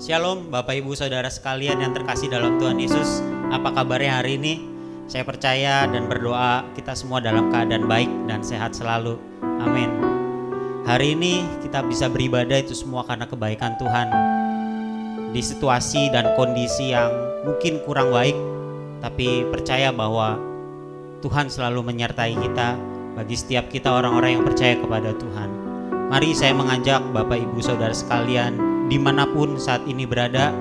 Shalom Bapak Ibu Saudara sekalian yang terkasih dalam Tuhan Yesus. Apa kabarnya hari ini? Saya percaya dan berdoa kita semua dalam keadaan baik dan sehat selalu. Amin. Hari ini kita bisa beribadah itu semua karena kebaikan Tuhan. Di situasi dan kondisi yang mungkin kurang baik, tapi percaya bahwa Tuhan selalu menyertai kita bagi setiap kita orang-orang yang percaya kepada Tuhan. Mari saya mengajak Bapak Ibu Saudara sekalian dimanapun saat ini berada,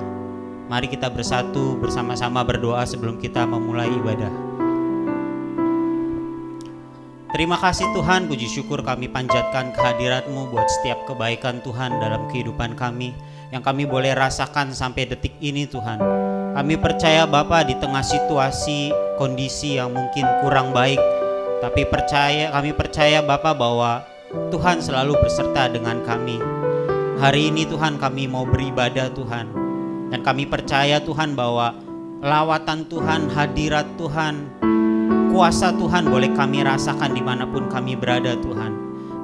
mari kita bersatu bersama-sama berdoa sebelum kita memulai ibadah. Terima kasih Tuhan, puji syukur kami panjatkan kehadirat-Mu buat setiap kebaikan Tuhan dalam kehidupan kami yang kami boleh rasakan sampai detik ini Tuhan. Kami percaya Bapa di tengah situasi kondisi yang mungkin kurang baik, tapi kami percaya Bapa bahwa Tuhan selalu berserta dengan kami. Hari ini Tuhan kami mau beribadah Tuhan, dan kami percaya Tuhan bahwa lawatan Tuhan, hadirat Tuhan, kuasa Tuhan boleh kami rasakan dimanapun kami berada Tuhan.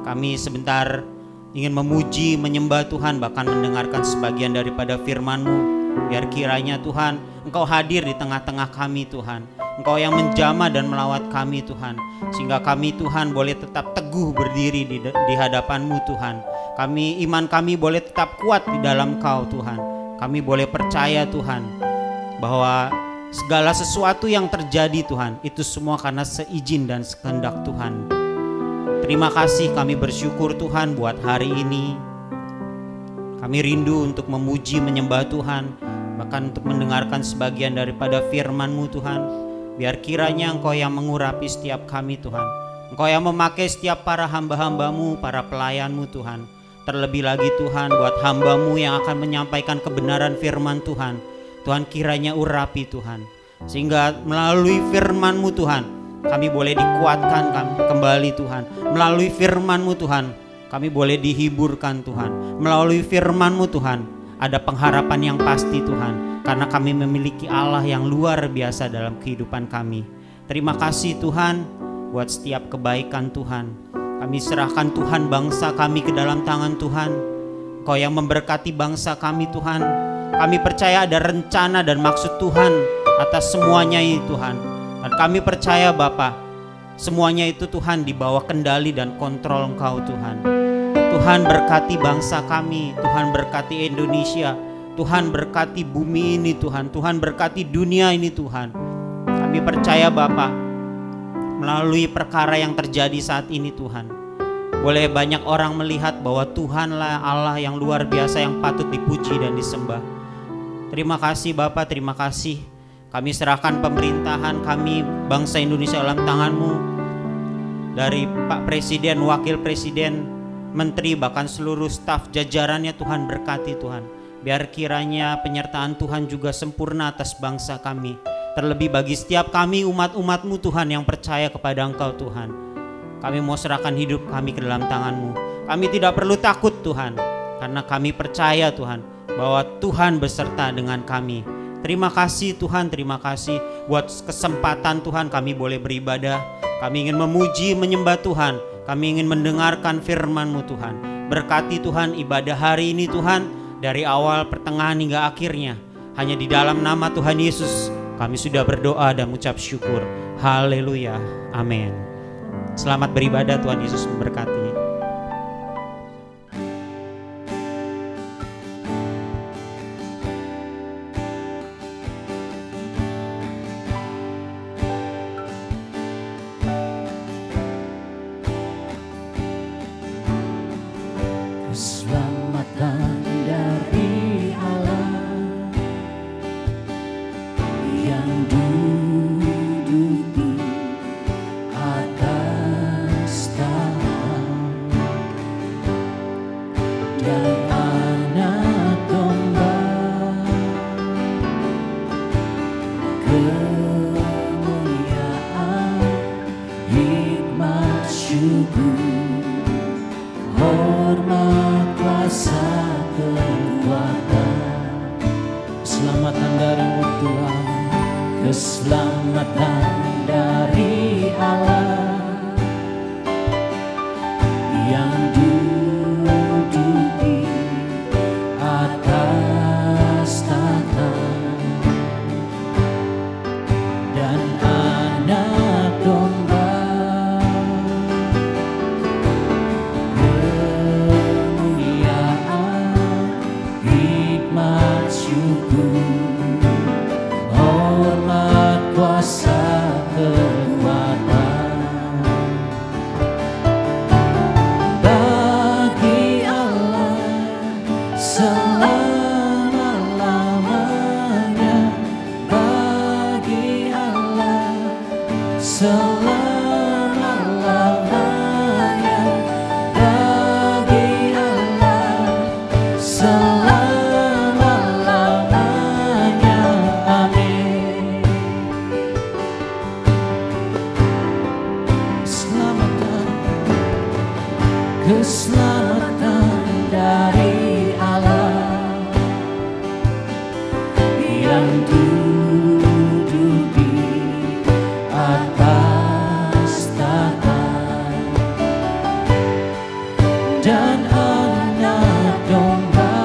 Kami sebentar ingin memuji, menyembah Tuhan, bahkan mendengarkan sebagian daripada firman-Mu. Biar kiranya Tuhan Engkau hadir di tengah-tengah kami Tuhan, Engkau yang menjamah dan melawat kami Tuhan, sehingga kami Tuhan boleh tetap teguh berdiri di hadapan-Mu Tuhan. Iman kami boleh tetap kuat di dalam Kau Tuhan. Kami boleh percaya Tuhan bahwa segala sesuatu yang terjadi Tuhan itu semua karena seizin dan sekehendak Tuhan. Terima kasih, kami bersyukur Tuhan buat hari ini. Kami rindu untuk memuji, menyembah Tuhan, bahkan untuk mendengarkan sebagian daripada firman-Mu Tuhan. Biar kiranya Engkau yang mengurapi setiap kami Tuhan, Engkau yang memakai setiap para hamba-hamba-Mu, para pelayan-Mu Tuhan. Terlebih lagi Tuhan buat hamba-Mu yang akan menyampaikan kebenaran firman Tuhan, Tuhan kiranya urapi Tuhan, sehingga melalui firman-Mu Tuhan kami boleh dikuatkan kembali Tuhan. Melalui firman-Mu Tuhan kami boleh dihiburkan Tuhan. Melalui firman-Mu Tuhan ada pengharapan yang pasti Tuhan, karena kami memiliki Allah yang luar biasa dalam kehidupan kami. Terima kasih Tuhan buat setiap kebaikan Tuhan. Kami serahkan Tuhan bangsa kami ke dalam tangan Tuhan. Engkau yang memberkati bangsa kami Tuhan. Kami percaya ada rencana dan maksud Tuhan atas semuanya itu Tuhan. Dan kami percaya Bapa, semuanya itu Tuhan di bawah kendali dan kontrol Engkau Tuhan. Tuhan berkati bangsa kami, Tuhan berkati Indonesia, Tuhan berkati bumi ini Tuhan, Tuhan berkati dunia ini Tuhan. Kami percaya Bapa, melalui perkara yang terjadi saat ini Tuhan, boleh banyak orang melihat bahwa Tuhanlah Allah yang luar biasa yang patut dipuji dan disembah. Terima kasih Bapa, terima kasih. Kami serahkan pemerintahan kami, bangsa Indonesia dalam tangan-Mu. Dari Pak Presiden, Wakil Presiden, Menteri, bahkan seluruh staf jajarannya Tuhan berkati Tuhan. Biar kiranya penyertaan Tuhan juga sempurna atas bangsa kami. Terlebih bagi setiap kami umat-umat-Mu Tuhan yang percaya kepada Engkau Tuhan. Kami mau serahkan hidup kami ke dalam tangan-Mu. Kami tidak perlu takut Tuhan, karena kami percaya Tuhan bahwa Tuhan beserta dengan kami. Terima kasih Tuhan, terima kasih buat kesempatan Tuhan kami boleh beribadah. Kami ingin memuji, menyembah Tuhan. Kami ingin mendengarkan firman-Mu Tuhan. Berkati Tuhan ibadah hari ini Tuhan, dari awal, pertengahan hingga akhirnya. Hanya di dalam nama Tuhan Yesus kami sudah berdoa dan mengucap syukur. Haleluya. Amin. Selamat beribadah, Tuhan Yesus memberkati. Keselamatan dari Allah yang duduk di atas tahta dan Anak Domba, kemuliaan, hikmat, syukur, hormat, kuasa, kekuatan. Keselamatan dari-Mu Tuhan, keselamatan dari Allah yang duduk di atas keselamatan dari Allah yang duduk di atas tahta dan anak domba.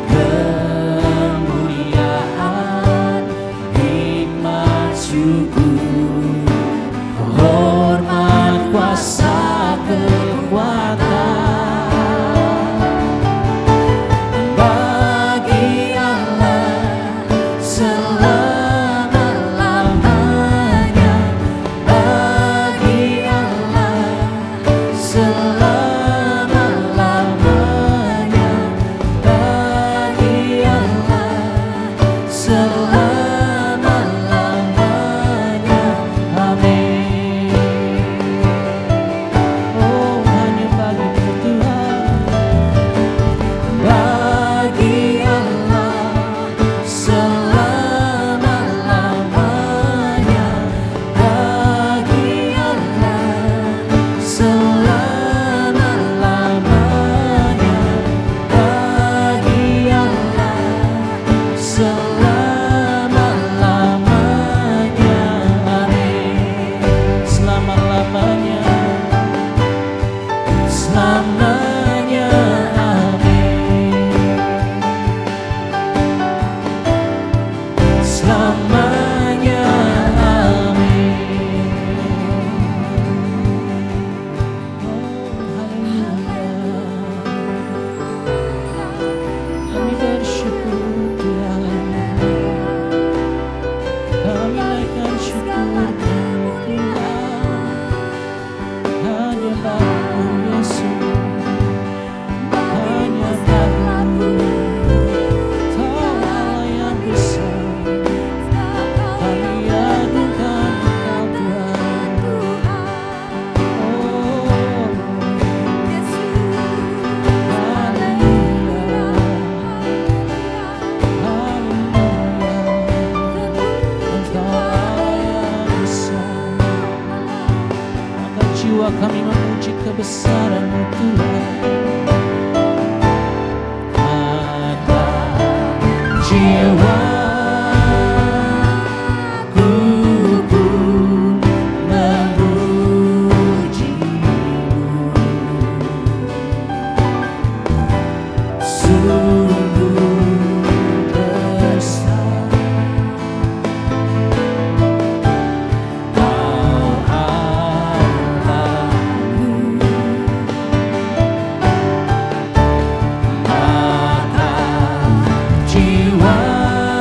Kemuliaan, hikmat, syukur, hormat, kuasa, kekuatan bagi Allah selama-lamanya, bagi Allah selama-lamanya, bagi Allah selama-lamanya. Amin. Oh, hanya bagi Tuhan, bagi Allah selama-lamanya, bagi Allah selama-lamanya, bagi Allah selama-lamanya. Amin. Selama-lamanya, selamanya. Amin. Selamanya. Amin. Oh, haleluya. Kami bersyukur Tuhan, kami naikkan syukur kami Tuhan, hanya bagi-Mu Yesus, hanya bagi-Mu. Kau Allah yang besar, kami agungkan Engkau Tuhan. Oh, haleluya, haleluya. Engkau Allah yang besar, maka jiwa kami memuji kebesaran-Mu Tuhan. Maka jiwaku pun memuji-Mu, sungguh besar Kau Allahku. Maka jiwaku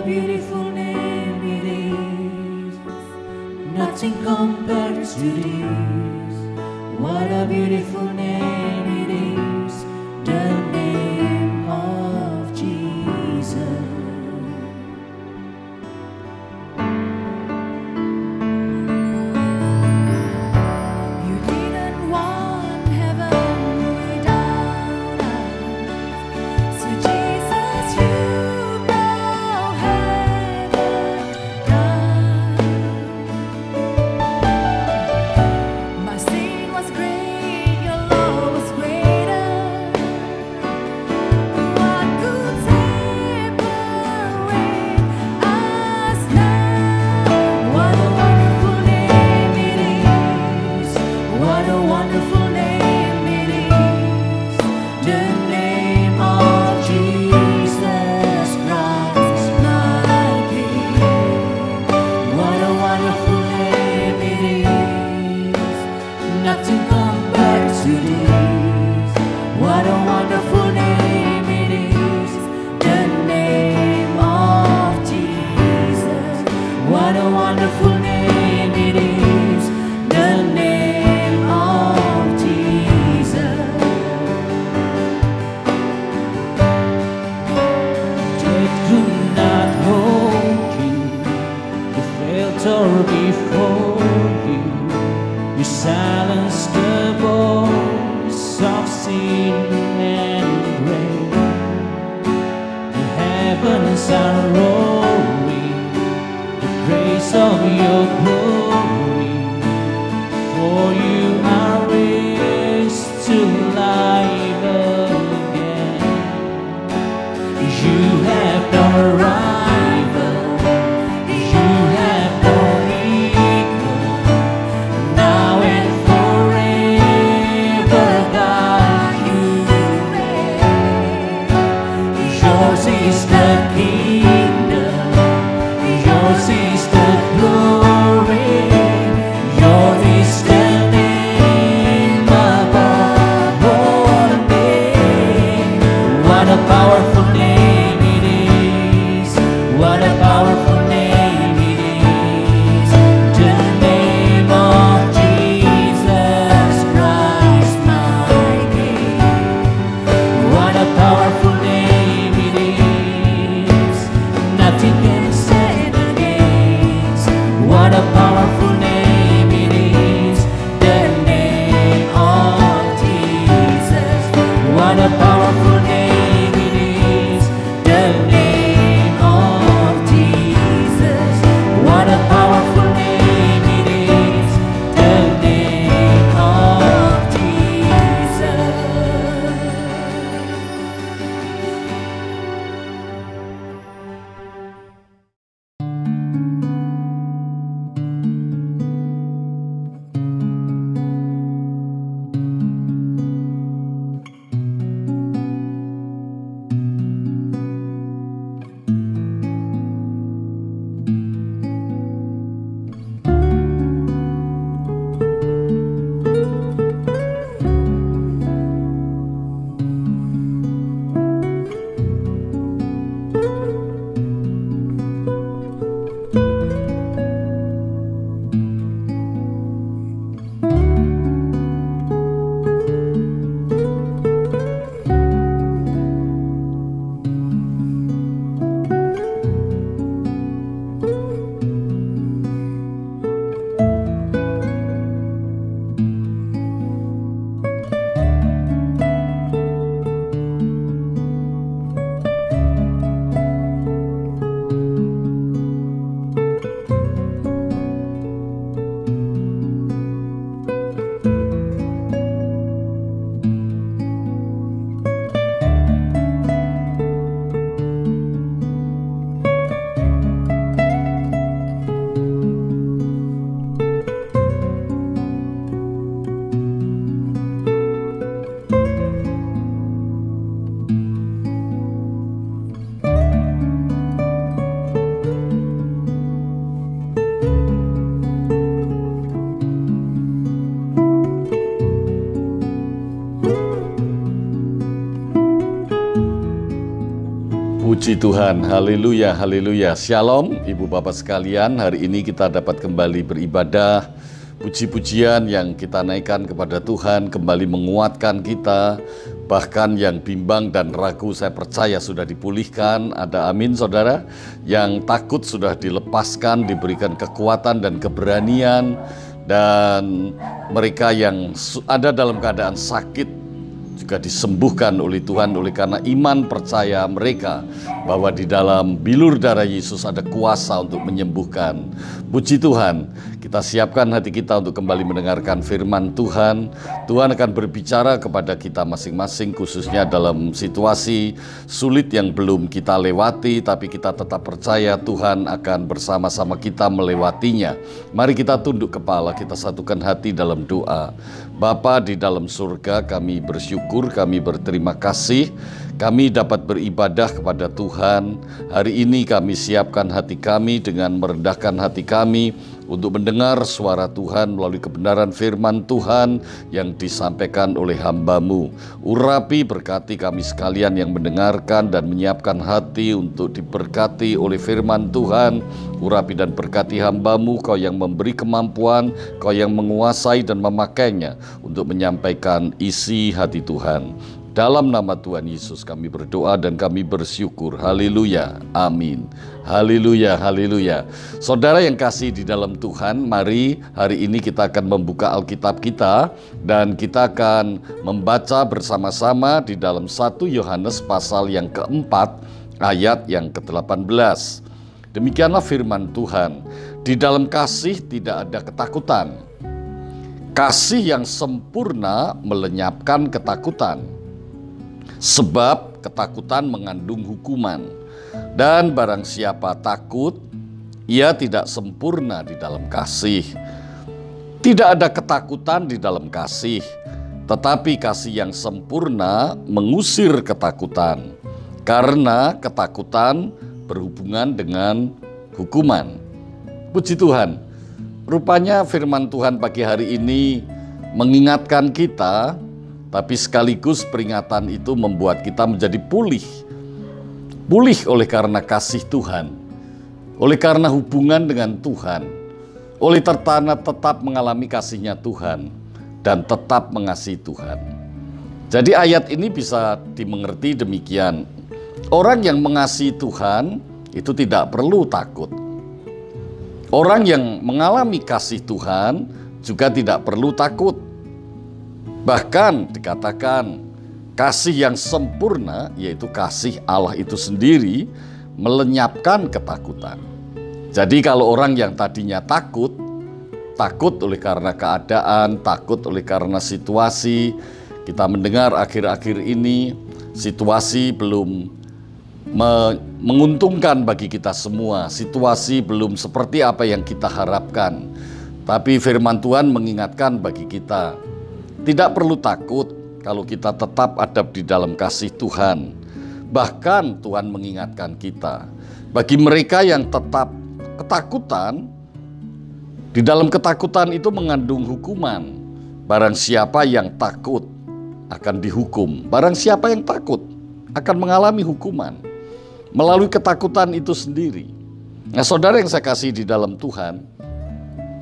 beautiful name it is. Nothing compared to this. What a beautiful name it is. The name of Jesus. You didn't want heaven without us. So Jesus, you brought heaven down. My sin was great, your love was greater. What could separate us now? What a wonderful name it is. What a wonderful name it is. The name of Jesus Christ, my King. What a wonderful name it is. Nothing compared to this. What a wonderful name it is. The name of Jesus. What a wonderful name it is. The name of Jesus. Death could not hold you. You filter before you. You silence the voice of sin and grave. The heavens are roaring the praise of your glory. For you are raised to life again. You have no rival, you have no equal. Now and forever, God, you reign. Yours is the kingdom, yours is the glory. Puji Tuhan, haleluya, haleluya. Shalom Ibu Bapak sekalian, hari ini kita dapat kembali beribadah. Puji-pujian yang kita naikkan kepada Tuhan kembali menguatkan kita. Bahkan yang bimbang dan ragu saya percaya sudah dipulihkan. Ada amin saudara. Yang takut sudah dilepaskan, diberikan kekuatan dan keberanian. Dan mereka yang ada dalam keadaan sakit juga disembuhkan oleh Tuhan oleh karena iman percaya mereka bahwa di dalam bilur darah Yesus ada kuasa untuk menyembuhkan. Puji Tuhan, kita siapkan hati kita untuk kembali mendengarkan firman Tuhan. Tuhan akan berbicara kepada kita masing-masing, khususnya dalam situasi sulit yang belum kita lewati, tapi kita tetap percaya Tuhan akan bersama-sama kita melewatinya. Mari kita tunduk kepala, kita satukan hati dalam doa. Bapa di dalam surga, kami bersyukur, kami berterima kasih, kami dapat beribadah kepada Tuhan. Hari ini kami siapkan hati kami dengan merendahkan hati kami untuk mendengar suara Tuhan melalui kebenaran firman Tuhan yang disampaikan oleh hamba-Mu. Urapi berkati kami sekalian yang mendengarkan dan menyiapkan hati untuk diberkati oleh firman Tuhan. Urapi dan berkati hamba-Mu, Kau yang memberi kemampuan, Kau yang menguasai dan memakainya untuk menyampaikan isi hati Tuhan. Dalam nama Tuhan Yesus kami berdoa dan kami bersyukur. Haleluya, amin. Haleluya, haleluya. Saudara yang kasih di dalam Tuhan, mari hari ini kita akan membuka Alkitab kita dan kita akan membaca bersama-sama di dalam 1 Yohanes pasal yang keempat ayat yang ke-18. Demikianlah firman Tuhan, di dalam kasih tidak ada ketakutan. Kasih yang sempurna melenyapkan ketakutan. Sebab ketakutan mengandung hukuman, dan barang siapa takut, ia tidak sempurna di dalam kasih. Tidak ada ketakutan di dalam kasih, tetapi kasih yang sempurna mengusir ketakutan, karena ketakutan berhubungan dengan hukuman. Puji Tuhan, rupanya firman Tuhan pagi hari ini mengingatkan kita, tapi sekaligus peringatan itu membuat kita menjadi pulih. Pulih oleh karena kasih Tuhan, oleh karena hubungan dengan Tuhan, oleh karena tetap mengalami kasihnya Tuhan, dan tetap mengasihi Tuhan. Jadi ayat ini bisa dimengerti demikian. Orang yang mengasihi Tuhan itu tidak perlu takut. Orang yang mengalami kasih Tuhan juga tidak perlu takut. Bahkan dikatakan kasih yang sempurna, yaitu kasih Allah itu sendiri, melenyapkan ketakutan. Jadi kalau orang yang tadinya takut oleh karena keadaan, takut oleh karena situasi, kita mendengar akhir-akhir ini situasi belum menguntungkan bagi kita semua, situasi belum seperti apa yang kita harapkan. Tapi firman Tuhan mengingatkan bagi kita, tidak perlu takut kalau kita tetap ada di dalam kasih Tuhan. Bahkan Tuhan mengingatkan kita, bagi mereka yang tetap ketakutan, di dalam ketakutan itu mengandung hukuman. Barang siapa yang takut akan dihukum. Barang siapa yang takut akan mengalami hukuman melalui ketakutan itu sendiri. Nah, saudara yang saya kasih di dalam Tuhan,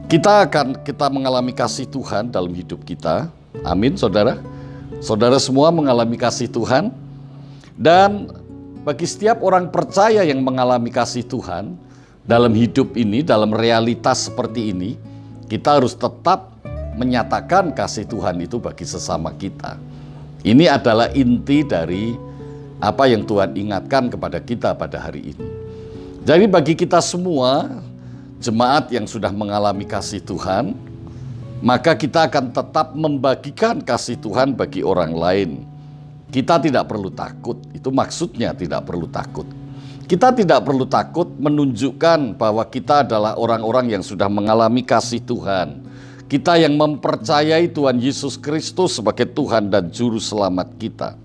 kita mengalami kasih Tuhan dalam hidup kita. Amin, saudara. Saudara semua mengalami kasih Tuhan. Dan bagi setiap orang percaya yang mengalami kasih Tuhan dalam hidup ini, dalam realitas seperti ini, kita harus tetap menyatakan kasih Tuhan itu bagi sesama kita. Ini adalah inti dari apa yang Tuhan ingatkan kepada kita pada hari ini. Jadi bagi kita semua, jemaat yang sudah mengalami kasih Tuhan, maka kita akan tetap membagikan kasih Tuhan bagi orang lain. Kita tidak perlu takut, itu maksudnya tidak perlu takut. Kita tidak perlu takut menunjukkan bahwa kita adalah orang-orang yang sudah mengalami kasih Tuhan. Kita yang mempercayai Tuhan Yesus Kristus sebagai Tuhan dan Juru Selamat kita.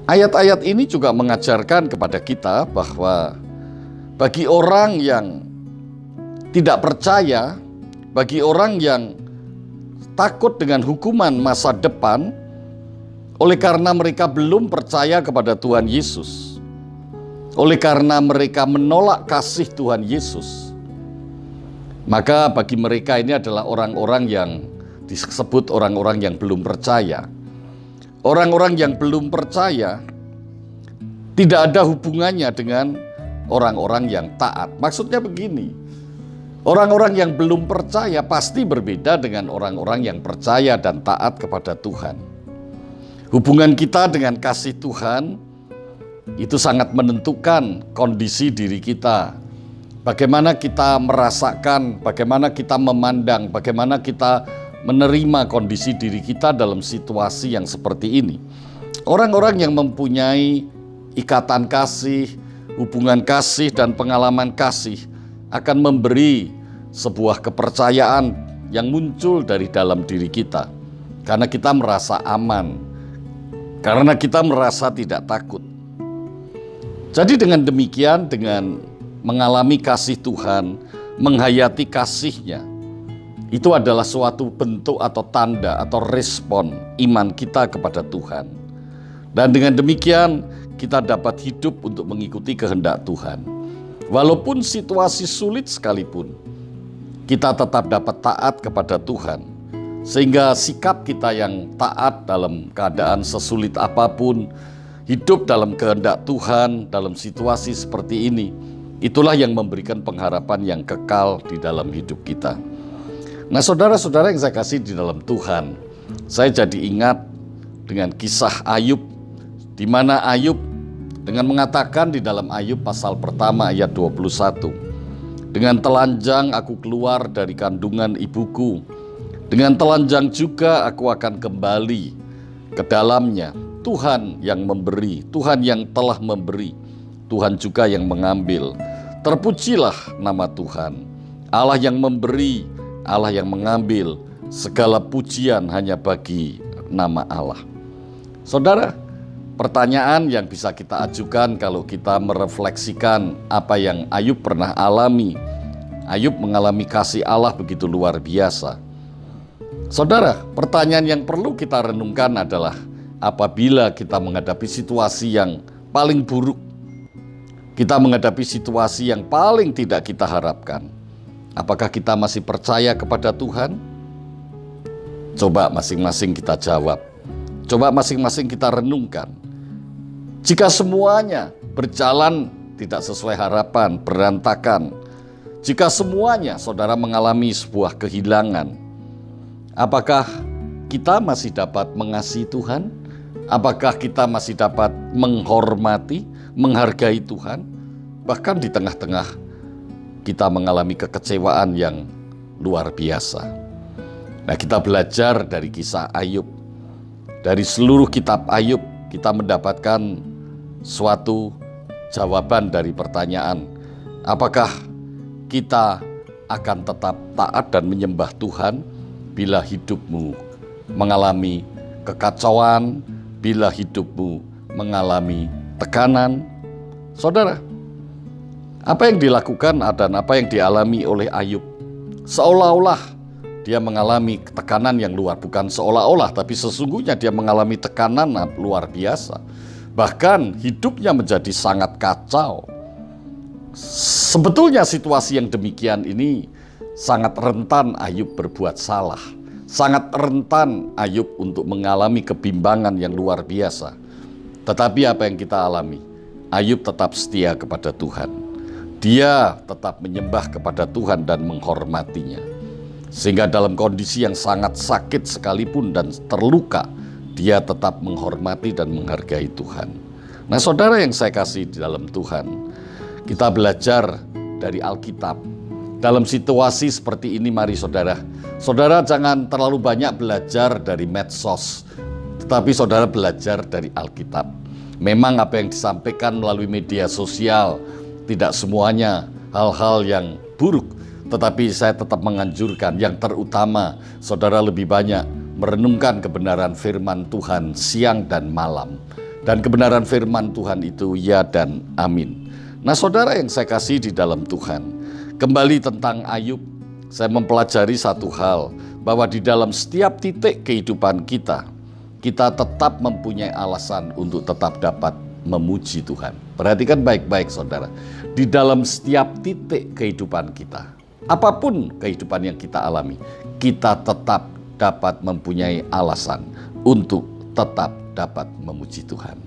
Ayat-ayat ini juga mengajarkan kepada kita bahwa bagi orang yang tidak percaya, bagi orang yang takut dengan hukuman masa depan, oleh karena mereka belum percaya kepada Tuhan Yesus, oleh karena mereka menolak kasih Tuhan Yesus, maka bagi mereka ini adalah orang-orang yang disebut orang-orang yang belum percaya. Orang-orang yang belum percaya tidak ada hubungannya dengan orang-orang yang taat. Maksudnya begini, orang-orang yang belum percaya pasti berbeda dengan orang-orang yang percaya dan taat kepada Tuhan. Hubungan kita dengan kasih Tuhan itu sangat menentukan kondisi diri kita. Bagaimana kita merasakan, bagaimana kita memandang, bagaimana kita menerima kondisi diri kita dalam situasi yang seperti ini. Orang-orang yang mempunyai ikatan kasih, hubungan kasih, dan pengalaman kasih akan memberi sebuah kepercayaan yang muncul dari dalam diri kita. Karena kita merasa aman, karena kita merasa tidak takut. Jadi dengan demikian, dengan mengalami kasih Tuhan, menghayati kasih-Nya, itu adalah suatu bentuk atau tanda atau respon iman kita kepada Tuhan. Dan dengan demikian kita dapat hidup untuk mengikuti kehendak Tuhan. Walaupun situasi sulit sekalipun, kita tetap dapat taat kepada Tuhan. Sehingga sikap kita yang taat dalam keadaan sesulit apapun, hidup dalam kehendak Tuhan dalam situasi seperti ini, itulah yang memberikan pengharapan yang kekal di dalam hidup kita. Nah, saudara-saudara yang saya kasih di dalam Tuhan, saya jadi ingat dengan kisah Ayub, di mana Ayub dengan mengatakan di dalam Ayub pasal pertama ayat 21, dengan telanjang aku keluar dari kandungan ibuku, dengan telanjang juga aku akan kembali ke dalamnya. Tuhan yang memberi, Tuhan yang telah memberi, Tuhan juga yang mengambil. Terpujilah nama Tuhan, Allah yang memberi, Allah yang mengambil, segala pujian hanya bagi nama Allah. Saudara, pertanyaan yang bisa kita ajukan kalau kita merefleksikan apa yang Ayub pernah alami. Ayub mengalami kasih Allah begitu luar biasa. Saudara, pertanyaan yang perlu kita renungkan adalah apabila kita menghadapi situasi yang paling buruk, kita menghadapi situasi yang paling tidak kita harapkan, apakah kita masih percaya kepada Tuhan? Coba masing-masing kita jawab. Coba masing-masing kita renungkan. Jika semuanya berjalan tidak sesuai harapan, berantakan, jika semuanya saudara mengalami sebuah kehilangan, apakah kita masih dapat mengasihi Tuhan? Apakah kita masih dapat menghormati, menghargai Tuhan? Bahkan di tengah-tengah kita mengalami kekecewaan yang luar biasa. Nah, kita belajar dari kisah Ayub. Dari seluruh kitab Ayub, kita mendapatkan suatu jawaban dari pertanyaan, apakah kita akan tetap taat dan menyembah Tuhan bila hidupmu mengalami kekacauan, bila hidupmu mengalami tekanan? Saudara, apa yang dilakukan dan apa yang dialami oleh Ayub, seolah-olah dia mengalami tekanan yang bukan seolah-olah, tapi sesungguhnya dia mengalami tekanan luar biasa. Bahkan hidupnya menjadi sangat kacau. Sebetulnya situasi yang demikian ini sangat rentan Ayub berbuat salah. Sangat rentan Ayub untuk mengalami kebimbangan yang luar biasa. Tetapi apa yang kita alami? Ayub tetap setia kepada Tuhan. Dia tetap menyembah kepada Tuhan dan menghormatinya. Sehingga dalam kondisi yang sangat sakit sekalipun dan terluka, dia tetap menghormati dan menghargai Tuhan. Nah, saudara yang saya kasih di dalam Tuhan, kita belajar dari Alkitab. Dalam situasi seperti ini, mari saudara jangan terlalu banyak belajar dari medsos, tetapi saudara belajar dari Alkitab. Memang apa yang disampaikan melalui media sosial tidak semuanya hal-hal yang buruk, tetapi saya tetap menganjurkan yang terutama saudara lebih banyak merenungkan kebenaran firman Tuhan siang dan malam. Dan kebenaran firman Tuhan itu ya dan amin. Nah, saudara yang saya kasih di dalam Tuhan, kembali tentang Ayub, saya mempelajari satu hal, bahwa di dalam setiap titik kehidupan kita, kita tetap mempunyai alasan untuk tetap dapat memuji Tuhan. Perhatikan baik-baik saudara, di dalam setiap titik kehidupan kita, apapun kehidupan yang kita alami, kita tetap dapat mempunyai alasan untuk tetap dapat memuji Tuhan.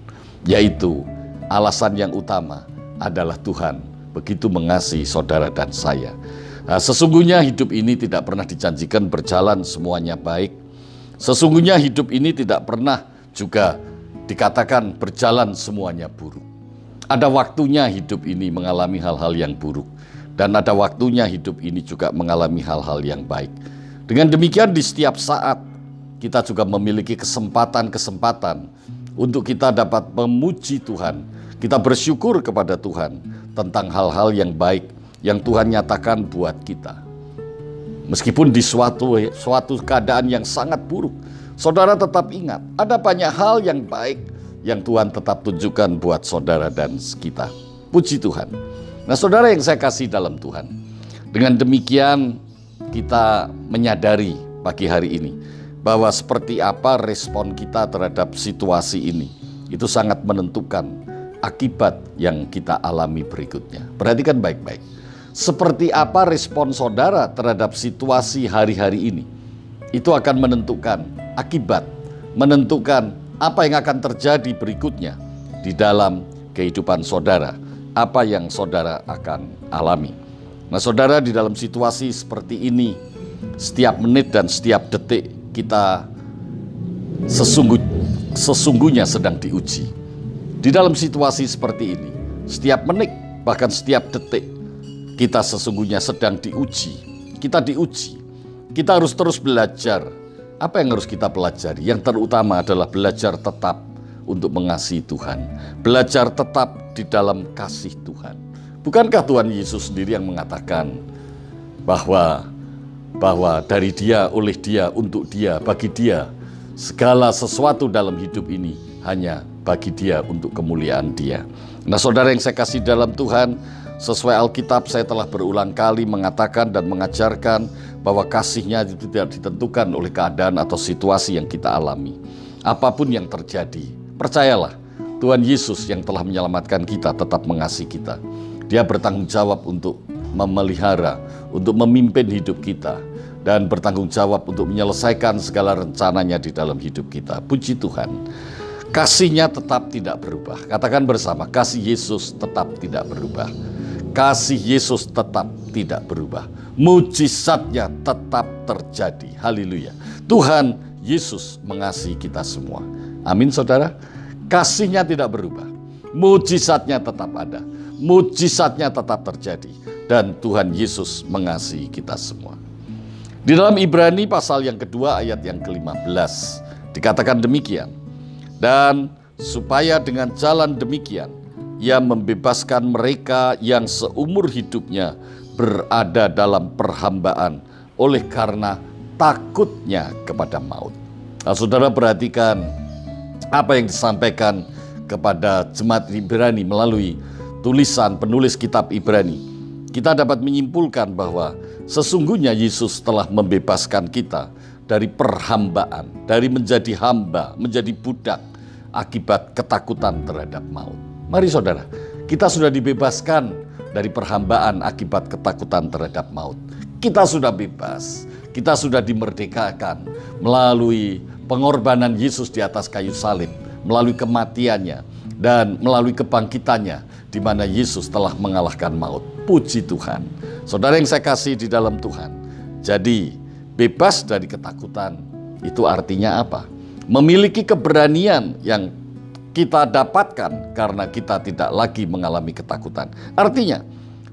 Yaitu alasan yang utama adalah Tuhan begitu mengasihi saudara dan saya. Nah, sesungguhnya hidup ini tidak pernah dijanjikan berjalan semuanya baik. Sesungguhnya hidup ini tidak pernah juga dikatakan berjalan semuanya buruk. Ada waktunya hidup ini mengalami hal-hal yang buruk, dan ada waktunya hidup ini juga mengalami hal-hal yang baik. Dengan demikian di setiap saat kita juga memiliki kesempatan-kesempatan untuk kita dapat memuji Tuhan. Kita bersyukur kepada Tuhan tentang hal-hal yang baik yang Tuhan nyatakan buat kita. Meskipun di suatu keadaan yang sangat buruk, saudara tetap ingat, ada banyak hal yang baik yang Tuhan tetap tunjukkan buat saudara dan kita. Puji Tuhan. Nah saudara yang saya kasih dalam Tuhan, dengan demikian kita menyadari pagi hari ini bahwa seperti apa respon kita terhadap situasi ini, itu sangat menentukan akibat yang kita alami berikutnya. Perhatikan baik-baik. Seperti apa respon saudara terhadap situasi hari-hari ini, itu akan menentukan akibat, menentukan apa yang akan terjadi berikutnya di dalam kehidupan saudara, apa yang saudara akan alami. Nah saudara, di dalam situasi seperti ini, setiap menit dan setiap detik kita sesungguhnya sedang diuji. Di dalam situasi seperti ini, setiap menit bahkan setiap detik kita sesungguhnya sedang diuji. Kita diuji. Kita harus terus belajar. Apa yang harus kita pelajari? Yang terutama adalah belajar tetap untuk mengasihi Tuhan. Belajar tetap di dalam kasih Tuhan. Bukankah Tuhan Yesus sendiri yang mengatakan bahwa dari Dia, oleh Dia, untuk Dia, bagi Dia, segala sesuatu dalam hidup ini hanya bagi Dia, untuk kemuliaan Dia. Nah saudara yang saya kasih dalam Tuhan, sesuai Alkitab saya telah berulang kali mengatakan dan mengajarkan bahwa kasih-Nya itu tidak ditentukan oleh keadaan atau situasi yang kita alami. Apapun yang terjadi, percayalah Tuhan Yesus yang telah menyelamatkan kita tetap mengasihi kita. Dia bertanggung jawab untuk memelihara, untuk memimpin hidup kita, dan bertanggung jawab untuk menyelesaikan segala rencananya di dalam hidup kita. Puji Tuhan. Kasih-Nya tetap tidak berubah. Katakan bersama, kasih Yesus tetap tidak berubah. Kasih Yesus tetap tidak berubah. Mujizat-Nya tetap terjadi. Haleluya. Tuhan Yesus mengasihi kita semua. Amin saudara. Kasih-Nya tidak berubah. Mujizat-Nya tetap ada. Mujizat-Nya tetap terjadi. Dan Tuhan Yesus mengasihi kita semua. Di dalam Ibrani pasal yang kedua ayat yang ke-15 dikatakan demikian. Dan supaya dengan jalan demikian Ia membebaskan mereka yang seumur hidupnya berada dalam perhambaan oleh karena takutnya kepada maut. Nah, saudara perhatikan apa yang disampaikan kepada jemaat Ibrani melalui tulisan penulis kitab Ibrani. Kita dapat menyimpulkan bahwa sesungguhnya Yesus telah membebaskan kita dari perhambaan, dari menjadi hamba, menjadi budak akibat ketakutan terhadap maut. Mari saudara, kita sudah dibebaskan dari perhambaan akibat ketakutan terhadap maut. Kita sudah bebas, kita sudah dimerdekakan melalui pengorbanan Yesus di atas kayu salib, melalui kematiannya dan melalui kebangkitannya di mana Yesus telah mengalahkan maut. Puji Tuhan. Saudara yang saya kasih di dalam Tuhan, jadi bebas dari ketakutan itu artinya apa? Memiliki keberanian yang kita dapatkan karena kita tidak lagi mengalami ketakutan. Artinya,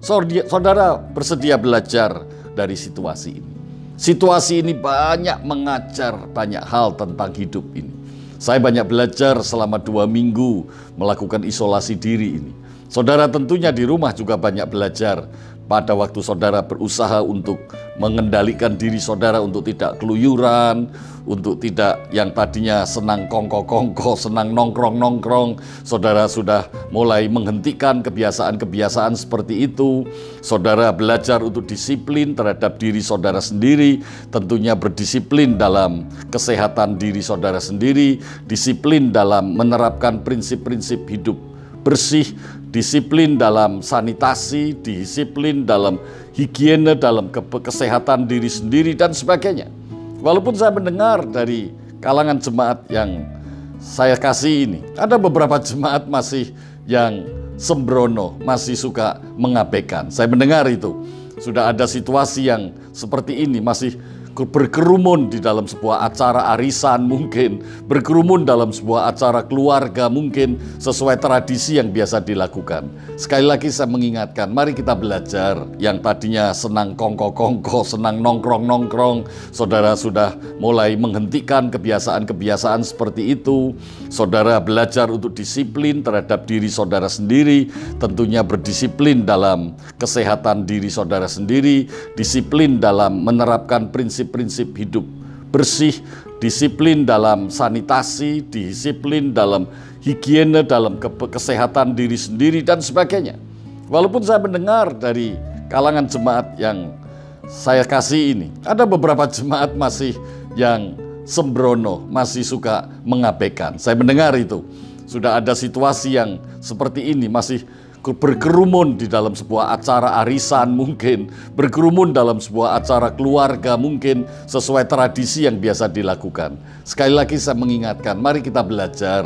saudara bersedia belajar dari situasi ini. Situasi ini banyak mengajar banyak hal tentang hidup ini. Saya banyak belajar selama 2 minggu melakukan isolasi diri ini. Saudara tentunya di rumah juga banyak belajar pada waktu saudara berusaha untuk mengendalikan diri saudara untuk tidak keluyuran, untuk tidak yang tadinya senang kongko-kongko, senang nongkrong-nongkrong, saudara sudah mulai menghentikan kebiasaan-kebiasaan seperti itu. Saudara belajar untuk disiplin terhadap diri saudara sendiri, tentunya berdisiplin dalam kesehatan diri saudara sendiri, disiplin dalam menerapkan prinsip-prinsip hidup bersih, disiplin dalam sanitasi, disiplin dalam higiene, dalam kesehatan diri sendiri, dan sebagainya. Walaupun saya mendengar dari kalangan jemaat yang saya kasih ini, ada beberapa jemaat masih yang sembrono, masih suka mengabaikan. Saya mendengar itu, sudah ada situasi yang seperti ini, masih berkerumun di dalam sebuah acara arisan mungkin, berkerumun dalam sebuah acara keluarga mungkin, sesuai tradisi yang biasa dilakukan. Sekali lagi saya mengingatkan, mari kita belajar. Yang tadinya senang kongko-kongko, senang nongkrong-nongkrong, saudara sudah mulai menghentikan kebiasaan-kebiasaan seperti itu. Saudara belajar untuk disiplin terhadap diri saudara sendiri, tentunya berdisiplin dalam kesehatan diri saudara sendiri, disiplin dalam menerapkan prinsip-prinsip hidup bersih, disiplin dalam sanitasi, disiplin dalam higiene, dalam kesehatan diri sendiri, dan sebagainya. Walaupun saya mendengar dari kalangan jemaat yang saya kasih ini, ada beberapa jemaat masih yang sembrono, masih suka mengabaikan. Saya mendengar itu, sudah ada situasi yang seperti ini, masih berkerumun di dalam sebuah acara arisan mungkin, berkerumun dalam sebuah acara keluarga mungkin, sesuai tradisi yang biasa dilakukan. Sekali lagi saya mengingatkan, mari kita belajar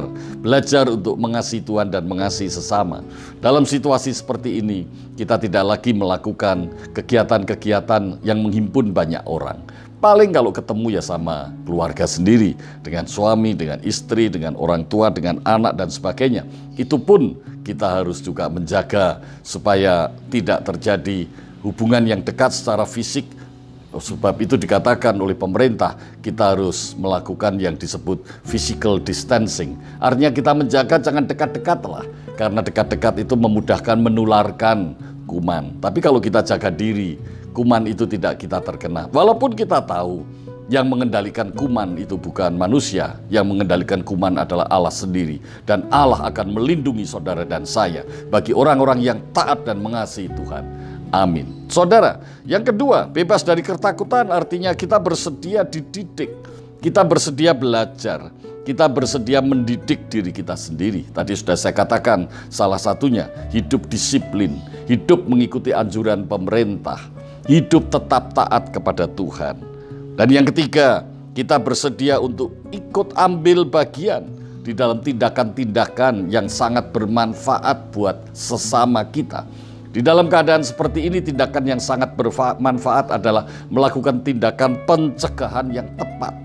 untuk mengasihi Tuhan dan mengasihi sesama. Dalam situasi seperti ini, kita tidak lagi melakukan kegiatan-kegiatan yang menghimpun banyak orang. Paling kalau ketemu ya sama keluarga sendiri, dengan suami, dengan istri, dengan orang tua, dengan anak, dan sebagainya. Itu pun kita harus juga menjaga supaya tidak terjadi hubungan yang dekat secara fisik. Sebab itu dikatakan oleh pemerintah, kita harus melakukan yang disebut physical distancing. Artinya kita menjaga jangan dekat-dekat lah, karena dekat-dekat itu memudahkan menularkan kuman. Tapi kalau kita jaga diri, kuman itu tidak kita terkena. Walaupun kita tahu yang mengendalikan kuman itu bukan manusia, yang mengendalikan kuman adalah Allah sendiri. Dan Allah akan melindungi saudara dan saya bagi orang-orang yang taat dan mengasihi Tuhan. Amin. Saudara, yang kedua, bebas dari ketakutan artinya kita bersedia dididik. Kita bersedia belajar. Kita bersedia mendidik diri kita sendiri. Tadi sudah saya katakan, salah satunya hidup disiplin, hidup mengikuti anjuran pemerintah, hidup tetap taat kepada Tuhan. Dan yang ketiga, kita bersedia untuk ikut ambil bagian di dalam tindakan-tindakan yang sangat bermanfaat buat sesama kita. Di dalam keadaan seperti ini, tindakan yang sangat bermanfaat adalah melakukan tindakan pencegahan yang tepat.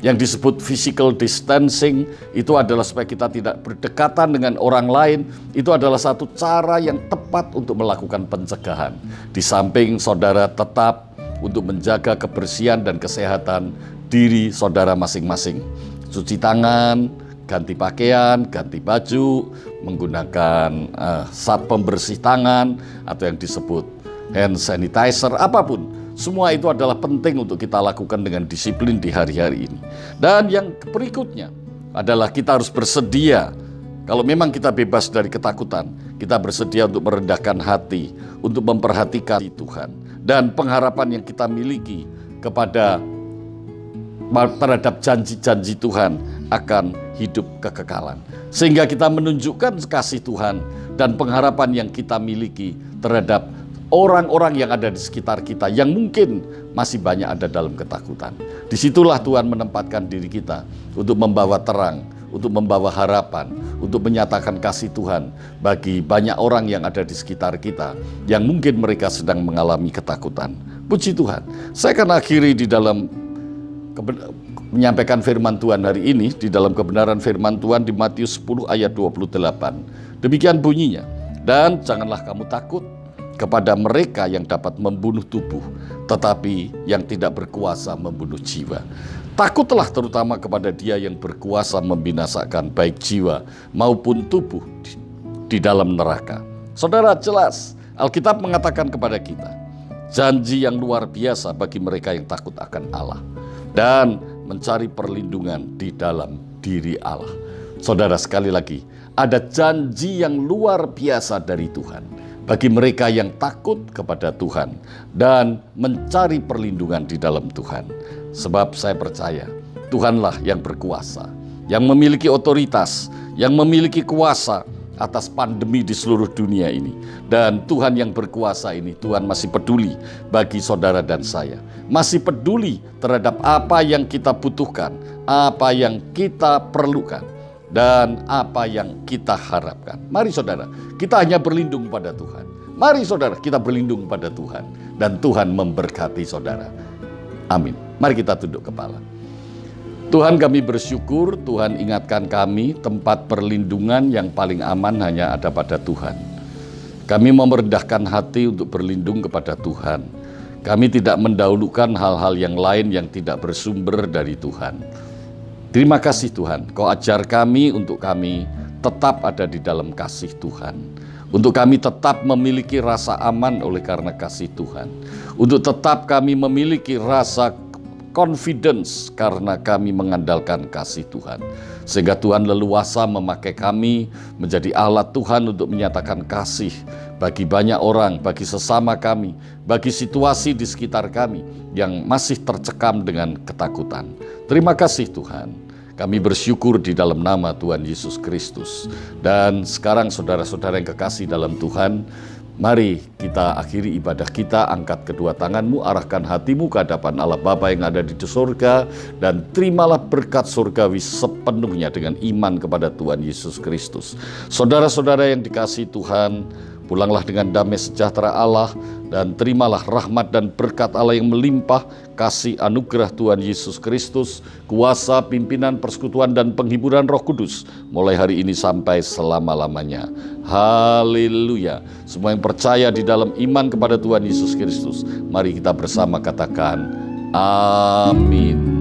Yang disebut physical distancing itu adalah supaya kita tidak berdekatan dengan orang lain. Itu adalah satu cara yang tepat untuk melakukan pencegahan. Di samping saudara tetap untuk menjaga kebersihan dan kesehatan diri saudara masing-masing. Cuci tangan, ganti pakaian, ganti baju, menggunakan zat pembersih tangan atau yang disebut hand sanitizer, apapun. Semua itu adalah penting untuk kita lakukan dengan disiplin di hari-hari ini. Dan yang berikutnya adalah kita harus bersedia. Kalau memang kita bebas dari ketakutan, kita bersedia untuk merendahkan hati, untuk memperhatikan Tuhan. Dan pengharapan yang kita miliki terhadap janji-janji Tuhan akan hidup kekekalan. Sehingga kita menunjukkan kasih Tuhan dan pengharapan yang kita miliki terhadap orang-orang yang ada di sekitar kita yang mungkin masih banyak ada dalam ketakutan. Disitulah Tuhan menempatkan diri kita untuk membawa terang, untuk membawa harapan, untuk menyatakan kasih Tuhan bagi banyak orang yang ada di sekitar kita yang mungkin mereka sedang mengalami ketakutan. Puji Tuhan. Saya akan akhiri di dalam menyampaikan firman Tuhan hari ini di dalam kebenaran firman Tuhan di Matius 10 ayat 28. Demikian bunyinya. Dan janganlah kamu takut kepada mereka yang dapat membunuh tubuh, tetapi yang tidak berkuasa membunuh jiwa. Takutlah terutama kepada Dia yang berkuasa membinasakan baik jiwa maupun tubuh di dalam neraka. Saudara, jelas Alkitab mengatakan kepada kita, janji yang luar biasa bagi mereka yang takut akan Allah dan mencari perlindungan di dalam diri Allah. Saudara, sekali lagi, ada janji yang luar biasa dari Tuhan bagi mereka yang takut kepada Tuhan dan mencari perlindungan di dalam Tuhan. Sebab saya percaya Tuhanlah yang berkuasa, yang memiliki otoritas, yang memiliki kuasa atas pandemi di seluruh dunia ini. Dan Tuhan yang berkuasa ini, Tuhan masih peduli bagi saudara dan saya. Masih peduli terhadap apa yang kita butuhkan, apa yang kita perlukan, dan apa yang kita harapkan. Mari saudara, kita hanya berlindung pada Tuhan. Mari saudara, kita berlindung pada Tuhan. Dan Tuhan memberkati saudara. Amin. Mari kita tunduk kepala. Tuhan, kami bersyukur, Tuhan ingatkan kami tempat perlindungan yang paling aman hanya ada pada Tuhan. Kami mau merendahkan hati untuk berlindung kepada Tuhan. Kami tidak mendahulukan hal-hal yang lain yang tidak bersumber dari Tuhan. Terima kasih Tuhan, Kau ajar kami untuk kami tetap ada di dalam kasih Tuhan. Untuk kami tetap memiliki rasa aman oleh karena kasih Tuhan. Untuk tetap kami memiliki rasa confidence karena kami mengandalkan kasih Tuhan. Sehingga Tuhan leluasa memakai kami menjadi alat Tuhan untuk menyatakan kasih bagi banyak orang, bagi sesama kami, bagi situasi di sekitar kami yang masih tercekam dengan ketakutan. Terima kasih Tuhan. Kami bersyukur di dalam nama Tuhan Yesus Kristus. Dan sekarang saudara-saudara yang kekasih dalam Tuhan, mari kita akhiri ibadah kita, angkat kedua tanganmu, arahkan hatimu ke hadapan Allah Bapa yang ada di surga, dan terimalah berkat surgawi sepenuhnya dengan iman kepada Tuhan Yesus Kristus. Saudara-saudara yang dikasihi Tuhan, pulanglah dengan damai sejahtera Allah, dan terimalah rahmat dan berkat Allah yang melimpah, kasih anugerah Tuhan Yesus Kristus, kuasa, pimpinan, persekutuan, dan penghiburan Roh Kudus, mulai hari ini sampai selama-lamanya. Haleluya. Semua yang percaya di dalam iman kepada Tuhan Yesus Kristus, mari kita bersama katakan, amin.